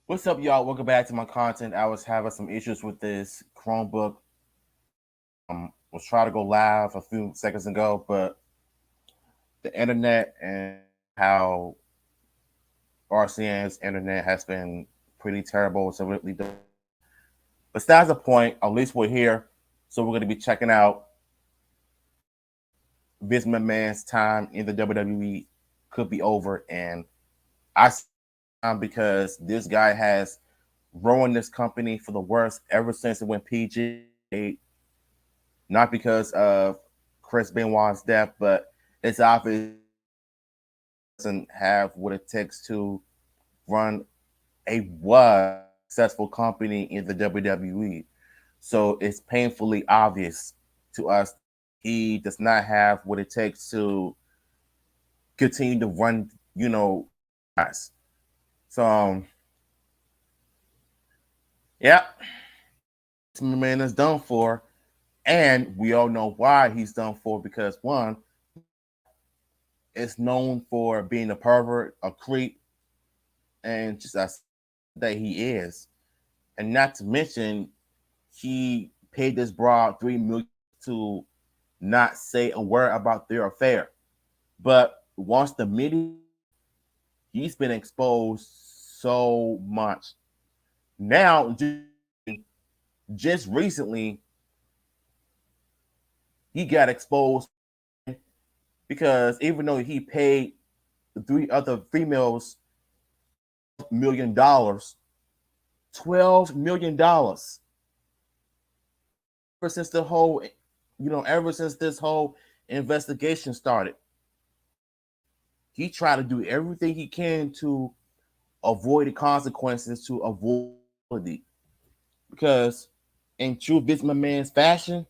What's up, y'all? Welcome back to my content. I was having some issues with this Chromebook. Was trying to go live a few seconds ago, but the internet and how RCN's internet has been pretty terrible. So really, besides the point, at least we're here. So we're going to be checking out Vince McMahon's time in the WWE could be over, and I because this guy has ruined this company for the worst ever since it went PG. Not because of Chris Benoit's death, but it's obvious he doesn't have what it takes to run a successful company in the WWE. So it's painfully obvious to us he does not have what it takes to continue to run, us. So, yeah, this man is done for. And we all know why he's done for, because one, is known for being a pervert, a creep, and just as that he is. And not to mention, he paid this broad $3 million to not say a word about their affair. But once the media, he's been exposed so much. Now, just recently, he got exposed because even though he paid the three other females $12 million ever since the whole, ever since this whole investigation started. He tried to do everything he can to avoid the consequences, to avoid it. Because in true Vince McMahon's fashion,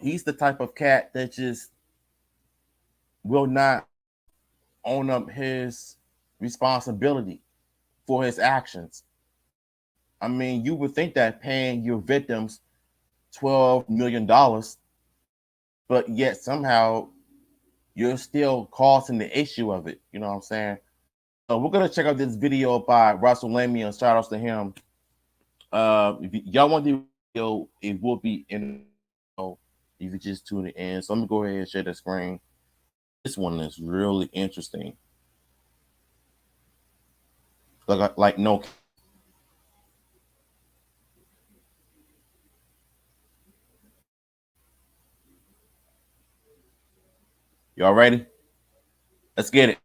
he's the type of cat that just will not own up his responsibility for his actions. I mean, you would think that paying your victims $12 million, but yet somehow you're still causing the issue of it. You know what I'm saying? So we're gonna check out this video by Russell Lamey, and shout outs to him. If y'all want the video, it will be in. You could just tune it in. So let me go ahead and share the screen. This one is really interesting. Like no. Y'all ready? Let's get it.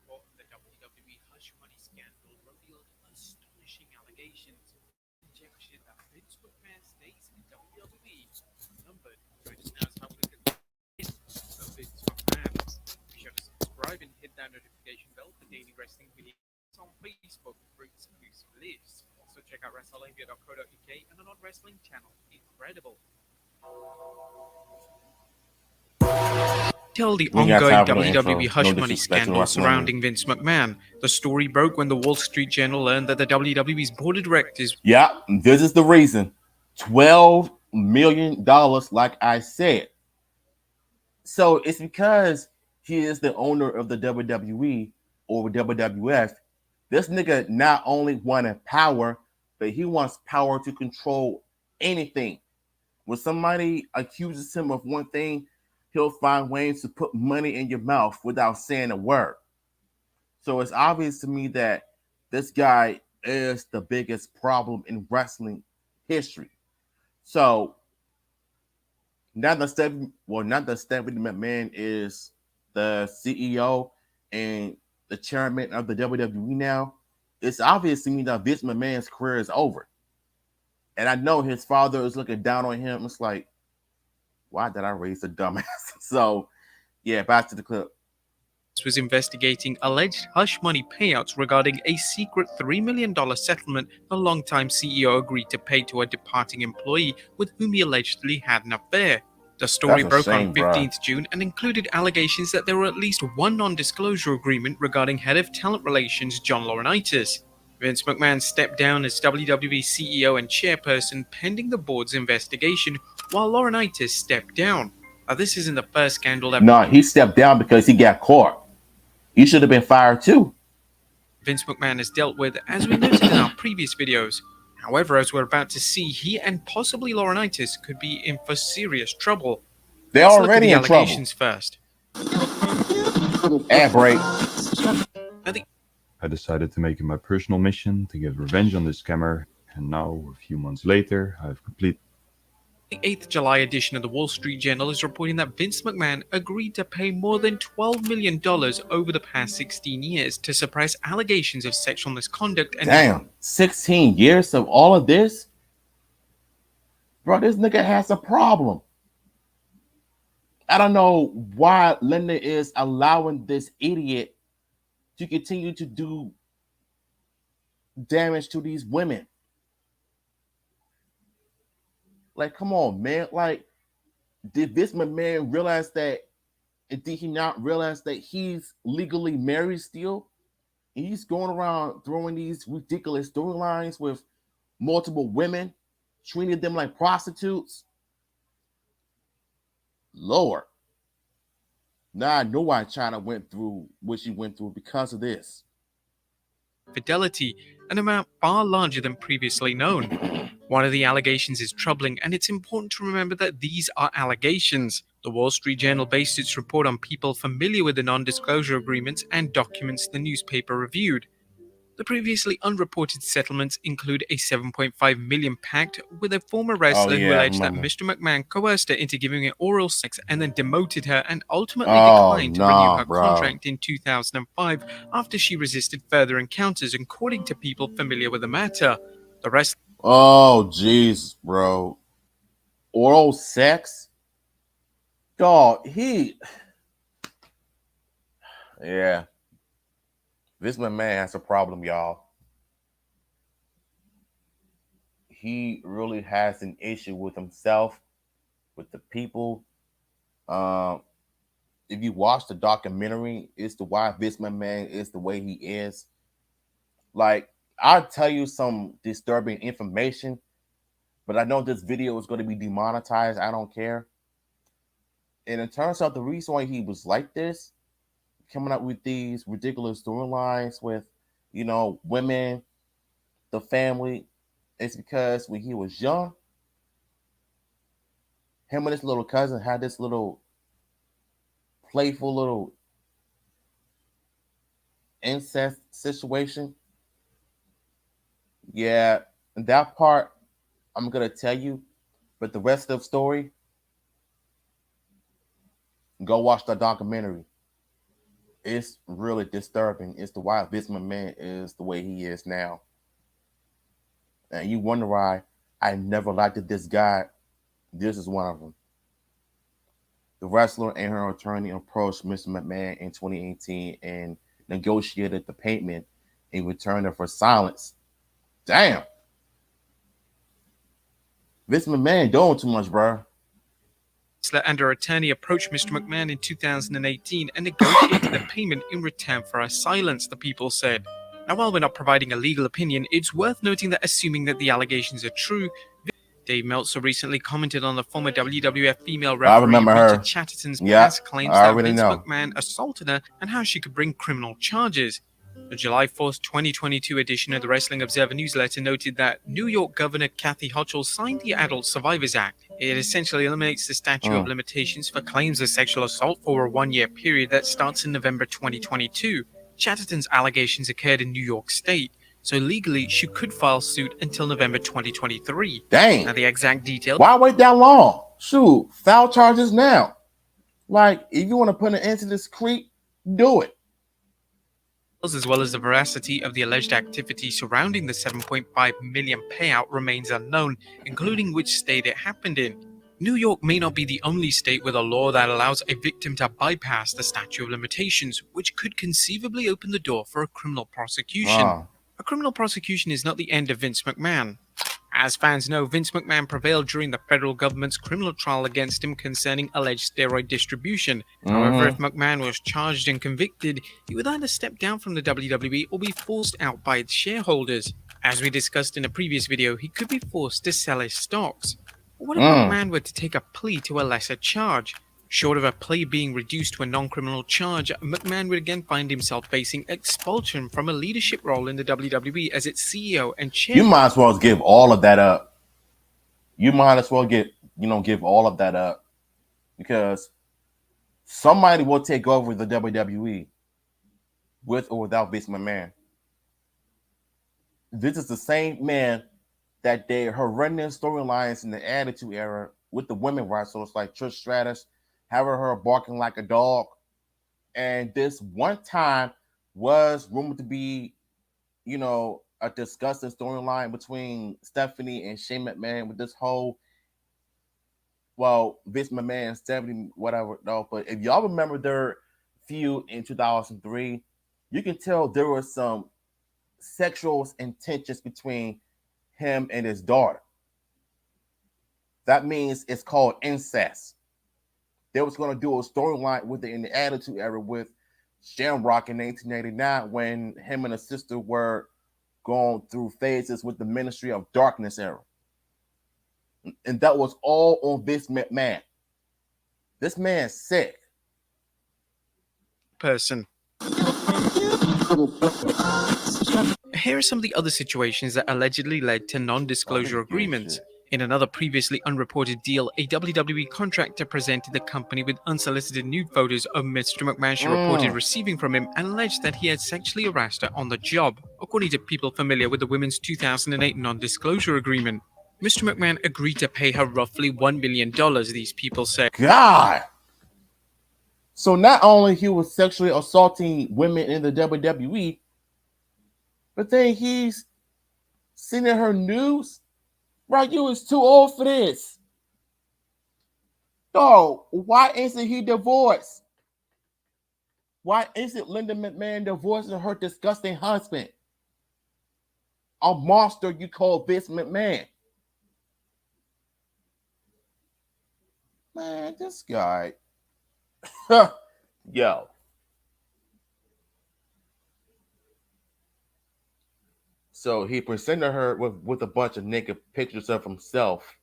The WWE hush money scandal revealed astonishing allegations, injection that Vince McMahon's days in WWE numbered. Join us now as how we look at the Vince McMahon. Be sure to subscribe and hit that notification bell for daily wrestling videos on Facebook for exclusive lists. Also check out wrestlelandia.co.uk and the non-wrestling channel Incredible. Tell the ongoing WWE hush money scandal surrounding Vince McMahon. The story broke when the Wall Street Journal learned that the WWE's board of directors. Yeah, this is the reason. $12 million, like I said. So it's because he is the owner of the WWE or WWF. This nigga not only wanted power, but he wants power to control anything. When somebody accuses him of one thing, he'll find ways to put money in your mouth without saying a word. So it's obvious to me that this guy is the biggest problem in wrestling history. So now that Stephanie McMahon is the CEO and the chairman of the WWE now, it's obvious to me that Vince McMahon's career is over. And I know his father is looking down on him. It's like, why did I raise a dumbass? So, yeah, back to the clip. Was investigating alleged hush money payouts regarding a secret $3 million settlement the longtime CEO agreed to pay to a departing employee with whom he allegedly had an affair. The story broke on 15th June and included allegations that there were at least one non-disclosure agreement regarding head of talent relations John Laurinaitis. Vince McMahon stepped down as WWE CEO and chairperson pending the board's investigation, while Laurinaitis stepped down. Now, this isn't the first scandal that... No, he stepped down because he got caught. He should have been fired too. Vince McMahon has dealt with, as we noted in our previous videos. However, as we're about to see, he and possibly Laurinaitis could be in for serious trouble. They're Let's look at already the in trouble. allegations first. Ad break. Now, the I decided to make it my personal mission to get revenge on this scammer, and now, a few months later, I've completed. The 8th July edition of the Wall Street Journal is reporting that Vince McMahon agreed to pay more than $12 million over the past 16 years to suppress allegations of sexual misconduct and Damn, 16 years of all of this? Bro, this nigga has a problem. I don't know why Linda is allowing this idiot to continue to do damage to these women. Like, come on, man. Like, did this man realize that? Did he not realize that he's legally married still? And he's going around throwing these ridiculous storylines with multiple women, treating them like prostitutes. Lord. Now I know why China went through what she went through because of this. fidelity, an amount far larger than previously known. One of the allegations is troubling, and it's important to remember that these are allegations. The Wall Street Journal based its report on people familiar with the non-disclosure agreements and documents the newspaper reviewed. The previously unreported settlements include a $7.5 million pact with a former wrestler who alleged that Mr. McMahon coerced her into giving her oral sex and then demoted her and ultimately declined to renew her contract in 2005 after she resisted further encounters, according to people familiar with the matter. The rest. Oh, jeez, bro. Oral sex? Dog, yeah. This man has a problem, y'all. He really has an issue with himself, with the people. If you watch the documentary, it's the why this man is the way he is. Like, I'll tell you some disturbing information, but I know this video is going to be demonetized. I don't care. And in terms of the reason why he was like this, coming up with these ridiculous storylines with, women, the family, it's because when he was young, him and his little cousin had this little playful little incest situation. Yeah, and that part I'm gonna tell you, but the rest of the story, go watch the documentary. It's really disturbing. It's the why this man is the way he is now. And you wonder why I never liked this guy. This is one of them. The wrestler and her attorney approached Mr. McMahon in 2018 and negotiated the payment in return for silence. Damn. This McMahon doing too much, bro. And her attorney approached Mr. McMahon in 2018 and negotiated a payment in return for her silence, the people said. Now, while we're not providing a legal opinion, it's worth noting that assuming that the allegations are true, Dave Meltzer recently commented on the former WWF female referee Rita Chatterton's past claims that Vince McMahon assaulted her and how she could bring criminal charges. The July 4th, 2022 edition of the Wrestling Observer newsletter noted that New York Governor Kathy Hochul signed the Adult Survivors Act. It essentially eliminates the statute of limitations for claims of sexual assault for a one-year period that starts in November 2022. Chatterton's allegations occurred in New York State, so legally she could file suit until November 2023. Dang. Now the exact details. Why wait that long? Shoot, file charges now. Like, if you want to put an end to this creep, do it. As well as the veracity of the alleged activity surrounding the $7.5 million payout remains unknown, including which state it happened in. New York may not be the only state with a law that allows a victim to bypass the statute of limitations, which could conceivably open the door for a criminal prosecution. A criminal prosecution is not the end of Vince McMahon. As fans know, Vince McMahon prevailed during the federal government's criminal trial against him concerning alleged steroid distribution. However, if McMahon was charged and convicted, he would either step down from the WWE or be forced out by its shareholders. As we discussed in a previous video, he could be forced to sell his stocks. What if McMahon were to take a plea to a lesser charge? Short of a play being reduced to a non-criminal charge, McMahon would again find himself facing expulsion from a leadership role in the WWE as its CEO and You chairman. might as well give all of that up. You might as well give all of that up because somebody will take over the WWE with or without Vince McMahon. This is the same man that they horrendous storylines in the Attitude Era with the women wrestlers like Trish Stratus, having her barking like a dog. And this one time was rumored to be, a disgusting storyline between Stephanie and Shane McMahon with this whole, Vince McMahon, Stephanie, whatever. No, but if y'all remember their feud in 2003, you can tell there was some sexual intentions between him and his daughter. That means it's called incest. They was going to do a storyline with it in the Attitude Era with Shamrock in 1989 when him and his sister were going through phases with the Ministry of Darkness era. And that was all on Vince McMahon. This man's sick. Person. Here are some of the other situations that allegedly led to non-disclosure agreements. In another previously unreported deal, a WWE contractor presented the company with unsolicited nude photos of Mr. McMahon she reported receiving from him and alleged that he had sexually harassed her on the job, according to people familiar with the women's 2008 non-disclosure agreement. Mr. McMahon agreed to pay her roughly $1 million, these people say. God! So not only he was sexually assaulting women in the WWE, but then he's sending her nudes. Bro, you was too old for this. Dog, why isn't he divorced? Why isn't Linda McMahon divorcing her disgusting husband? A monster you call Vince McMahon. Man, this guy. Yo. So he presented her with a bunch of naked pictures of himself.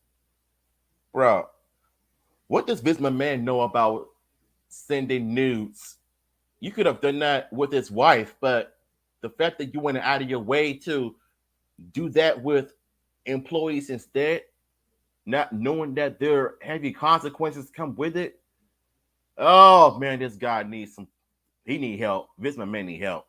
Bro, what does Vince McMahon know about sending nudes? You could have done that with his wife, but the fact that you went out of your way to do that with employees instead, not knowing that there are heavy consequences come with it. Oh man, this guy needs he need help. Vince McMahon need help.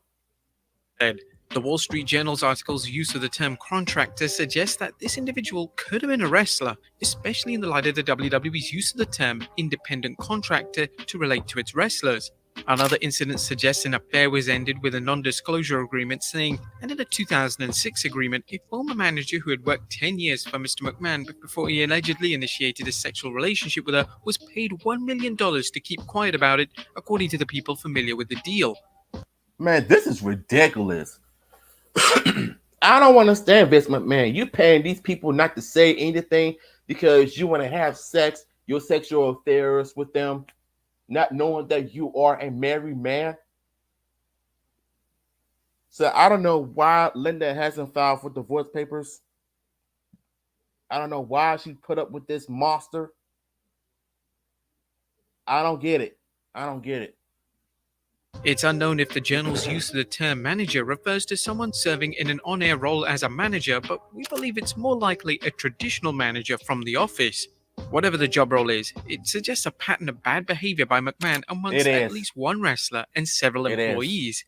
The Wall Street Journal's article's use of the term contractor suggests that this individual could have been a wrestler, especially in the light of the WWE's use of the term independent contractor to relate to its wrestlers. Another incident suggests an affair was ended with a non-disclosure agreement saying, and in a 2006 agreement, a former manager who had worked 10 years for Mr. McMahon before he allegedly initiated a sexual relationship with her was paid $1 million to keep quiet about it, according to the people familiar with the deal. Man, this is ridiculous. I don't understand, Vince McMahon. You paying these people not to say anything because you want to have sex, your sexual affairs with them, not knowing that you are a married man. So I don't know why Linda hasn't filed for divorce papers. I don't know why she put up with this monster. I don't get it. It's unknown if the journal's use of the term manager refers to someone serving in an on-air role as a manager, but we believe it's more likely a traditional manager from the office. Whatever the job role is, it suggests a pattern of bad behavior by McMahon amongst at least one wrestler and several employees.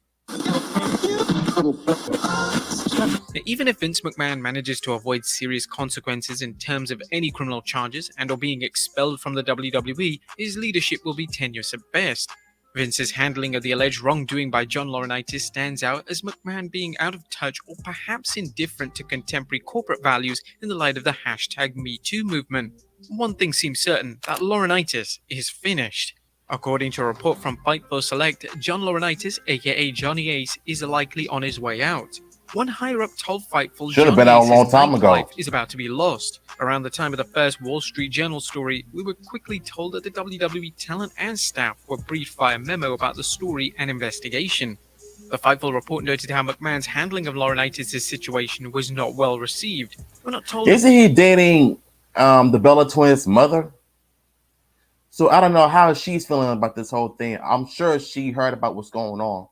Even if Vince McMahon manages to avoid serious consequences in terms of any criminal charges and or being expelled from the WWE, his leadership will be tenuous at best. Vince's handling of the alleged wrongdoing by John Laurinaitis stands out as McMahon being out of touch or perhaps indifferent to contemporary corporate values in the light of the hashtag #MeToo movement. One thing seems certain, that Laurinaitis is finished. According to a report from Fightful Select, John Laurinaitis, aka Johnny Ace, is likely on his way out. One higher-up told Fightful Johnny Ace's life is about to be lost. Around the time of the first Wall Street Journal story, we were quickly told that the WWE talent and staff were briefed via memo about the story and investigation. The Fightful report noted how McMahon's handling of Laurinaitis' situation was not well received. We're not told. Isn't he dating the Bella Twins' mother? So I don't know how she's feeling about this whole thing. I'm sure she heard about what's going on.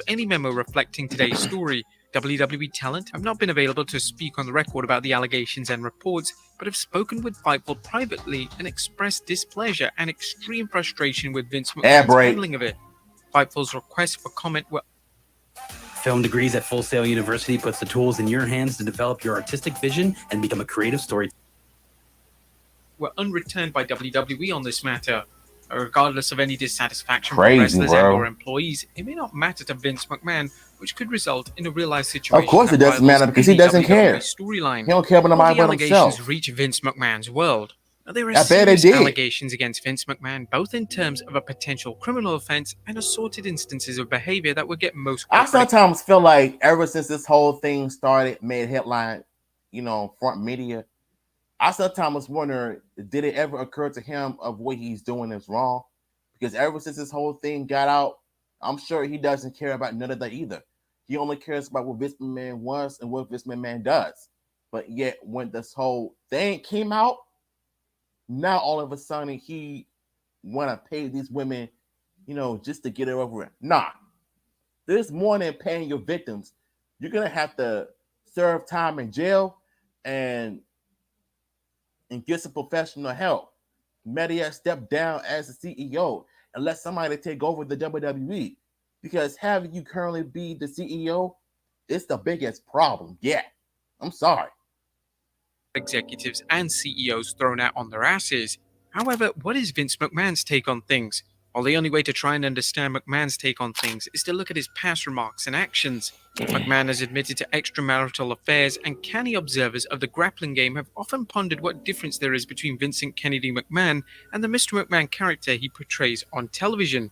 Any memo reflecting today's story. WWE talent have not been available to speak on the record about the allegations and reports, but have spoken with Fightful privately and expressed displeasure and extreme frustration with Vince Air McMahon's break. handling of it. Fightful's requests for comment were Film Degrees at Full Sail University puts the tools in your hands to develop your artistic vision and become a creative storyteller. were unreturned by WWE on this matter. Regardless of any dissatisfaction from Crazy, wrestlers and or bro. employees, it may not matter to Vince McMahon, which could result in a real-life Of course situation it doesn't matter because he doesn't care. storyline. He don't care about All nobody the but allegations himself. reach Vince McMahon's world. Now, there are I bet they serious did. allegations against Vince McMahon, both in terms of a potential criminal offense and assorted instances of behavior that would get most I corporate sometimes feel like ever since this whole thing started, made headline, front media, I sometimes wonder, did it ever occur to him of what he's doing is wrong? Because ever since this whole thing got out, I'm sure he doesn't care about none of that either. He only cares about what Vince McMahon wants and what Vince McMahon does. But yet, when this whole thing came out, now all of a sudden he want to pay these women, just to get it over it. Nah, there's more than paying your victims. You're gonna have to serve time in jail and get some professional help. Media step down as the CEO and let somebody take over the WWE. Because having you currently be the CEO is the biggest problem yet. I'm sorry. executives and CEOs thrown out on their asses. However, what is Vince McMahon's take on things? Well, the only way to try and understand McMahon's take on things is to look at his past remarks and actions. McMahon has admitted to extramarital affairs, and canny observers of the grappling game have often pondered what difference there is between Vincent Kennedy McMahon and the Mr. McMahon character he portrays on television.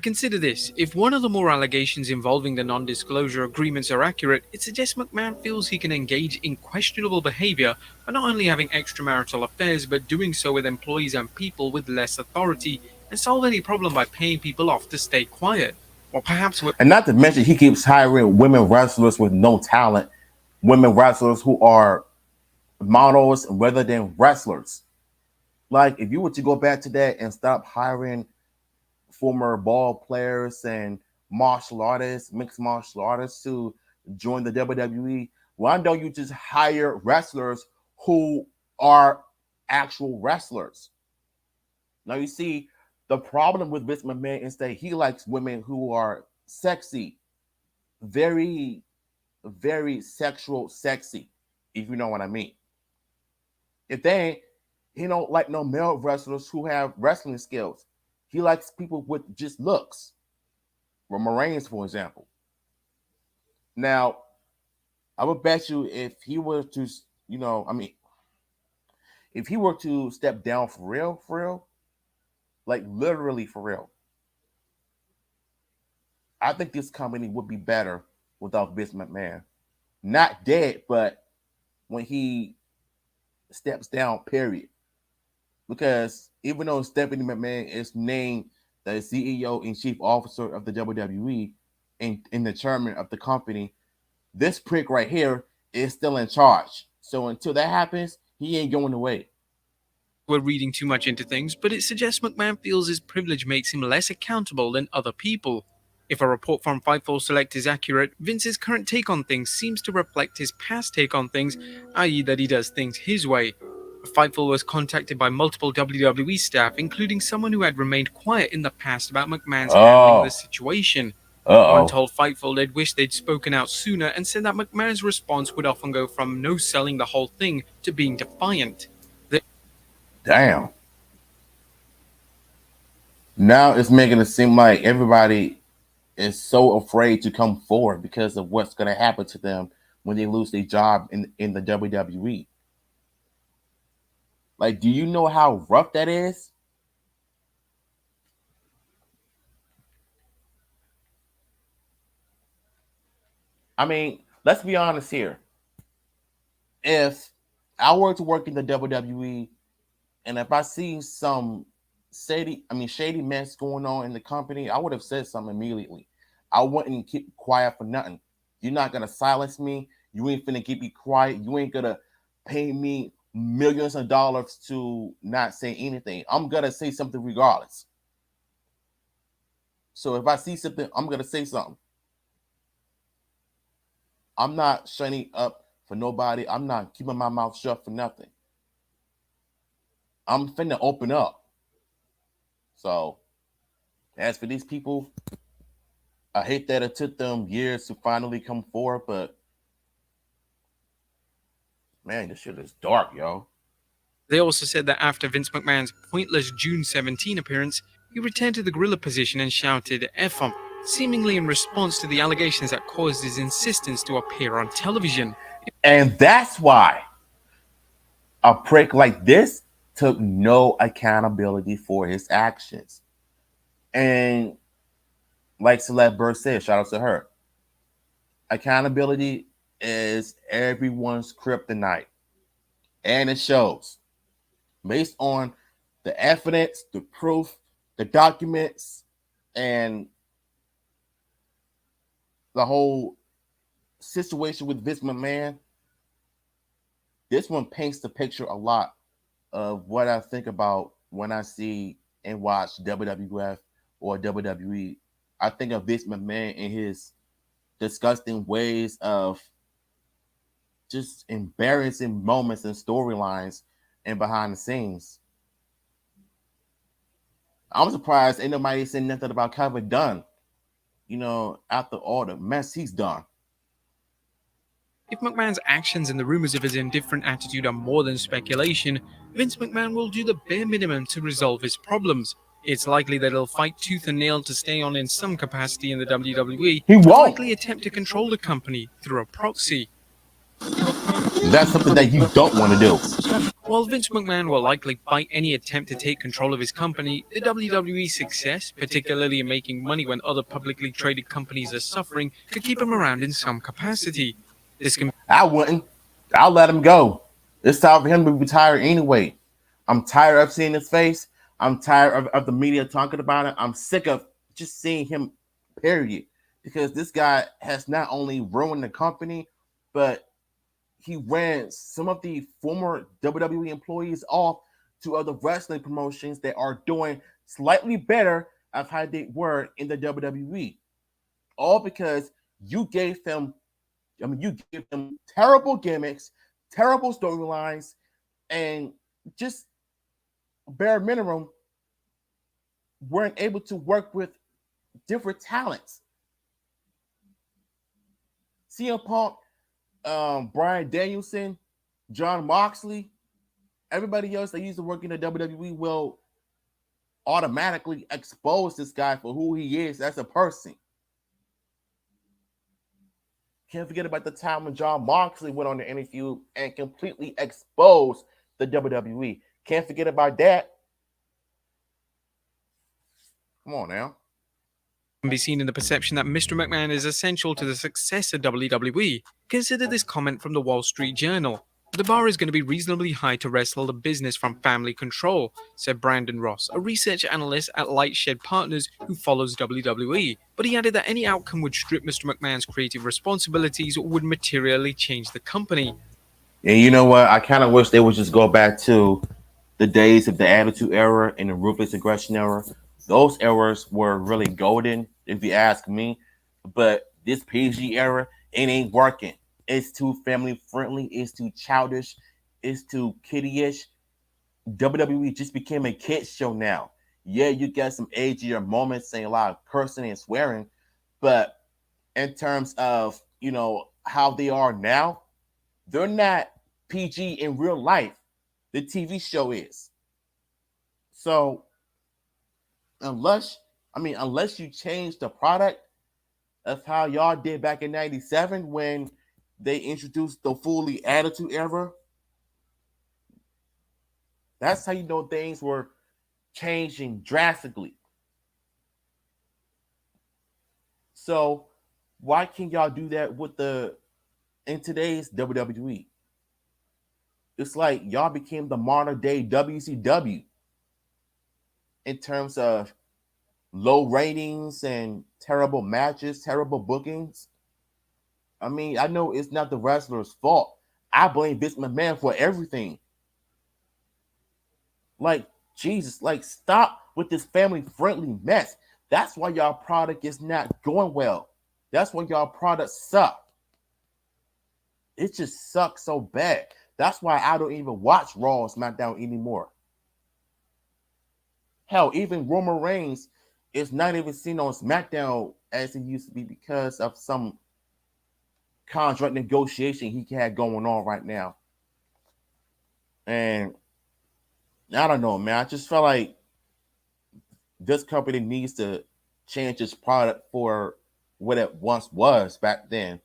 Consider this: if one of the more allegations involving the non disclosure agreements are accurate, it suggests McMahon feels he can engage in questionable behavior by not only having extramarital affairs, but doing so with employees and people with less authority, and solve any problem by paying people off to stay quiet. Or perhaps And not to mention, he keeps hiring women wrestlers with no talent, women wrestlers who are models rather than wrestlers. Like, if you were to go back to that and stop hiring former ball players and martial artists, mixed martial artists to join the WWE, why don't you just hire wrestlers who are actual wrestlers? Now, you see, the problem with Vince McMahon is that he likes women who are sexy, very, very sexual, sexy, if you know what I mean. If they ain't, he don't like no male wrestlers who have wrestling skills. He likes people with just looks. Reigns, for example. Now, I would bet you if he were to, if he were to step down for real, like literally for real, I think this company would be better without Vince McMahon. Not dead, but when he steps down, period. Because even though Stephanie McMahon is named the CEO and chief officer of the WWE and the chairman of the company, this prick right here is still in charge. So until that happens, he ain't going away. we're reading too much into things, but it suggests McMahon feels his privilege makes him less accountable than other people. If a report from Fightful Select is accurate, Vince's current take on things seems to reflect his past take on things, i.e., that he does things his way. Fightful was contacted by multiple WWE staff, including someone who had remained quiet in the past about McMahon's handling the situation. One told Fightful they'd wished they'd spoken out sooner and said that McMahon's response would often go from no selling the whole thing to being defiant. Damn. Now it's making it seem like everybody is so afraid to come forward because of what's going to happen to them when they lose their job in the WWE. Like, do you know how rough that is? I mean, let's be honest here. If I were to work in the WWE and if I see some shady mess going on in the company, I would have said something immediately. I wouldn't keep quiet for nothing. You're not gonna silence me. You ain't finna keep me quiet. You ain't gonna pay me millions of dollars to not say anything. I'm gonna say something regardless. So if I see something, I'm gonna say something. I'm not shutting up for nobody. I'm not keeping my mouth shut for nothing. I'm finna open up. So as for these people, I hate that it took them years to finally come forward, but man, this shit is dark, yo. They also said that after Vince McMahon's pointless June 17 appearance, he returned to the gorilla position and shouted F him, seemingly in response to the allegations that caused his insistence to appear on television. And that's why a prick like this took no accountability for his actions. And like Celeste Burr said, shout out to her. Accountability is everyone's kryptonite. And it shows based on the evidence, the proof, the documents, and the whole situation with Vince McMahon. This one paints the picture a lot of what I think about when I see and watch WWF or WWE. I think of Vince McMahon and his disgusting ways of just embarrassing moments and storylines and behind the scenes. I'm surprised ain't nobody saying nothing about Kevin Dunn, after all the mess he's done. If McMahon's actions and the rumors of his indifferent attitude are more than speculation, Vince McMahon will do the bare minimum to resolve his problems. It's likely that he'll fight tooth and nail to stay on in some capacity in the WWE, He and won't. likely attempt to control the company through a proxy. That's something that you don't want to do. While Vince McMahon will likely fight any attempt to take control of his company, the WWE's success, particularly in making money when other publicly traded companies are suffering, could keep him around in some capacity. This can I wouldn't. I'll let him go. It's time for him to retire anyway. I'm tired of seeing his face. I'm tired of the media talking about it. I'm sick of just seeing him, period. Because this guy has not only ruined the company, but he ran some of the former WWE employees off to other wrestling promotions that are doing slightly better of how they were in the WWE. All because you gave them terrible gimmicks, terrible storylines, and just bare minimum weren't able to work with different talents. CM Punk, Bryan Danielson, John Moxley, everybody else that used to work in the WWE will automatically expose this guy for who he is as a person. Can't forget about the time when John Moxley went on the interview and completely exposed the WWE. Can't forget about that. Come on now. can be seen in the perception that Mr. McMahon is essential to the success of WWE. Consider this comment from the Wall Street Journal. The bar is going to be reasonably high to wrestle the business from family control, said Brandon Ross, a research analyst at Lightshed Partners who follows WWE. But he added that any outcome would strip Mr. McMahon's creative responsibilities or would materially change the company. And you know what? I kind of wish they would just go back to the days of the Attitude Era and the Ruthless Aggression Era. Those eras were really golden, if you ask me. But this PG era, it ain't working. It's too family friendly. It's too childish. It's too kiddie-ish. WWE just became a kids show now. Yeah, you get some edgier moments, saying a lot of cursing and swearing, but in terms of how they are now, they're not PG in real life. The TV show is. So unless you change the product of how y'all did back in '97 when they introduced the fully Attitude Era, that's how you know things were changing drastically. So why can't y'all do that in today's WWE? It's like y'all became the modern day WCW in terms of low ratings and terrible matches, terrible bookings. I mean, I know it's not the wrestler's fault. I blame Vince McMahon for everything. Like, Jesus, like, stop with this family-friendly mess. That's why y'all product is not going well. That's why y'all products suck. It just sucks so bad. That's why I don't even watch Raw or SmackDown anymore. Hell, even Roman Reigns is not even seen on SmackDown as he used to be because of some contract negotiation he had going on right now. And I don't know, man. I just felt like this company needs to change its product for what it once was back then.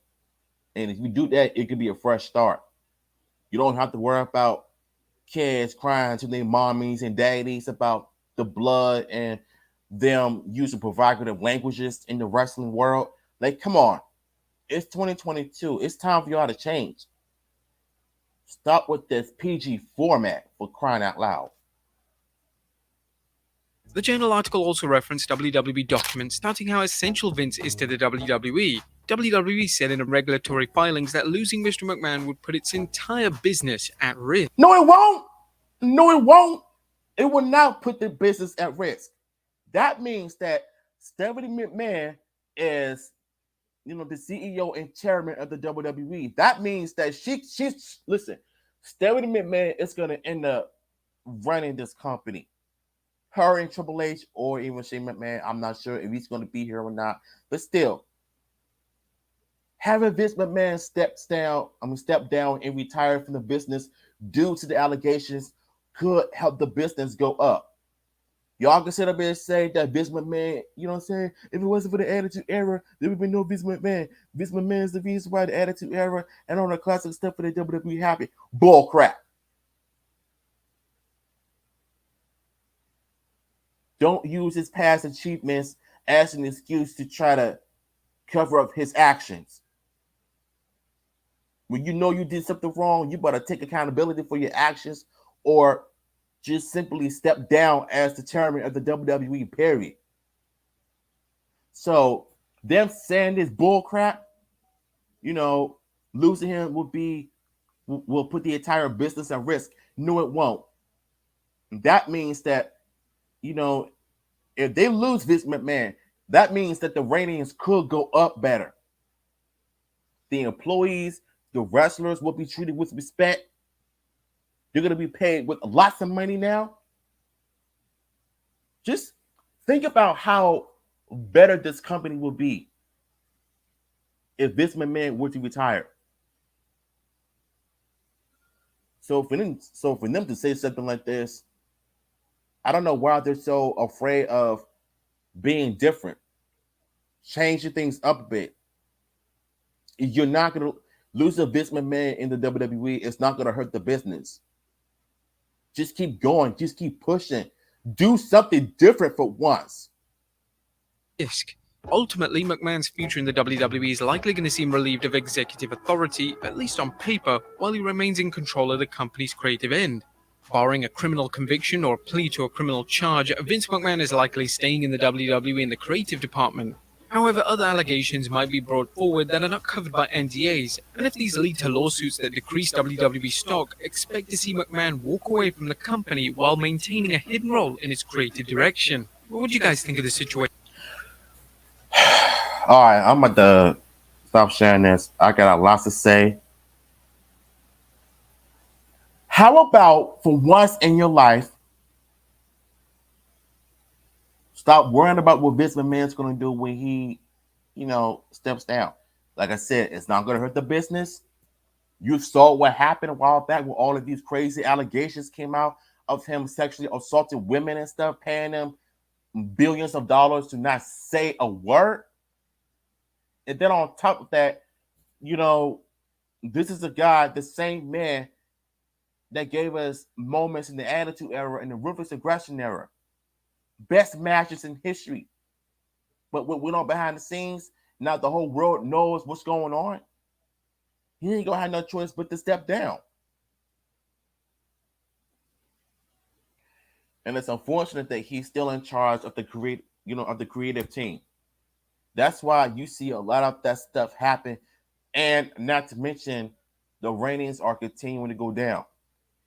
And if you do that, it could be a fresh start. You don't have to worry about kids crying to their mommies and daddies about the blood and them using provocative languages in the wrestling world. Like, come on. It's 2022. It's time for y'all to change. Stop with this PG format, for crying out loud. The journal article also referenced WWE documents stating how essential Vince is to the WWE. WWE said in regulatory filings that losing Mr. McMahon would put its entire business at risk. No, it won't. No, it won't. It will not put the business at risk. That means that Stephanie McMahon is, the CEO and chairman of the WWE. That means that she's listen, Stephanie McMahon is going to end up running this company. Her and Triple H, or even Shane McMahon, I'm not sure if he's going to be here or not. But still, having Vince McMahon step down and retire from the business due to the allegations could help the business go up. Y'all can sit up here and say that Vince McMahon, you know what I'm saying? If it wasn't for the Attitude Era, there would be no Vince McMahon. Vince McMahon is the reason why the Attitude Era and all the classic stuff for the WWE happened. Bull crap. Don't use his past achievements as an excuse to try to cover up his actions. When you know you did something wrong, you better take accountability for your actions or just simply step down as the chairman of the WWE, period. So them saying this bull crap, losing him will put the entire business at risk. No, it won't. That means that, if they lose Vince McMahon, that means that the ratings could go up better. The employees, the wrestlers will be treated with respect. They're going to be paid with lots of money now. Just think about how better this company will be if Vince McMahon were to retire. So for them to say something like this, I don't know why they're so afraid of being different, changing things up a bit. You're not going to lose a Vince McMahon in the WWE. It's not going to hurt the business. Just keep going. Just keep pushing. Do something different for once. Ultimately, McMahon's future in the WWE is likely going to seem relieved of executive authority, at least on paper, while he remains in control of the company's creative end. Barring a criminal conviction or plea to a criminal charge, Vince McMahon is likely staying in the WWE in the creative department. However, other allegations might be brought forward that are not covered by NDAs, and if these lead to lawsuits that decrease WWE stock, expect to see McMahon walk away from the company while maintaining a hidden role in its creative direction. What do you guys think of the situation? All right, I'm about to stop sharing this. I got a lot to say. How about for once in your life, stop worrying about what Vince McMahon's going to do when he, steps down. Like I said, it's not going to hurt the business. You saw what happened a while back when all of these crazy allegations came out of him sexually assaulting women and stuff, paying them billions of dollars to not say a word. And then on top of that, this is a guy, the same man that gave us moments in the Attitude Era and the Ruthless Aggression Era. Best matches in history. But what went on behind the scenes, now the whole world knows what's going on. He ain't gonna have no choice but to step down. And it's unfortunate that he's still in charge of the creative team. That's why you see a lot of that stuff happen. And not to mention the ratings are continuing to go down.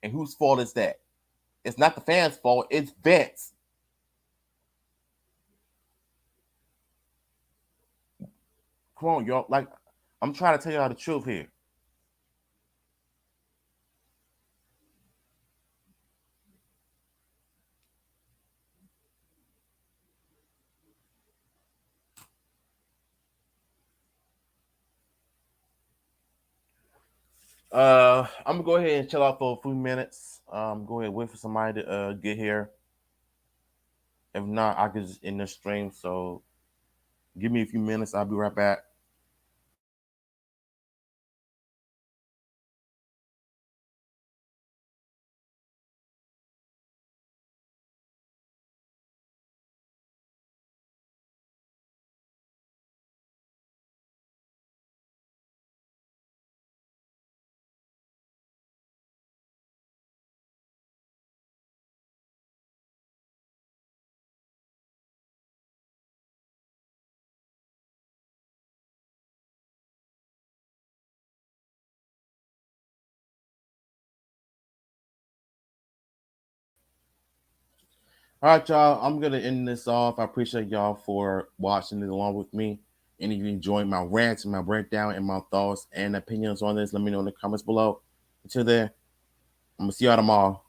And whose fault is that? It's not the fans' fault. It's Vince. Come on, y'all. Like, I'm trying to tell y'all the truth here. I'm gonna go ahead and chill out for a few minutes. Go ahead and wait for somebody to get here. If not, I could just end the stream. So give me a few minutes. I'll be right back. All right, y'all. I'm gonna end this off. I appreciate y'all for watching it along with me. And if you enjoyed my rants and my breakdown and my thoughts and opinions on this, let me know in the comments below. Until then, I'm gonna see y'all tomorrow.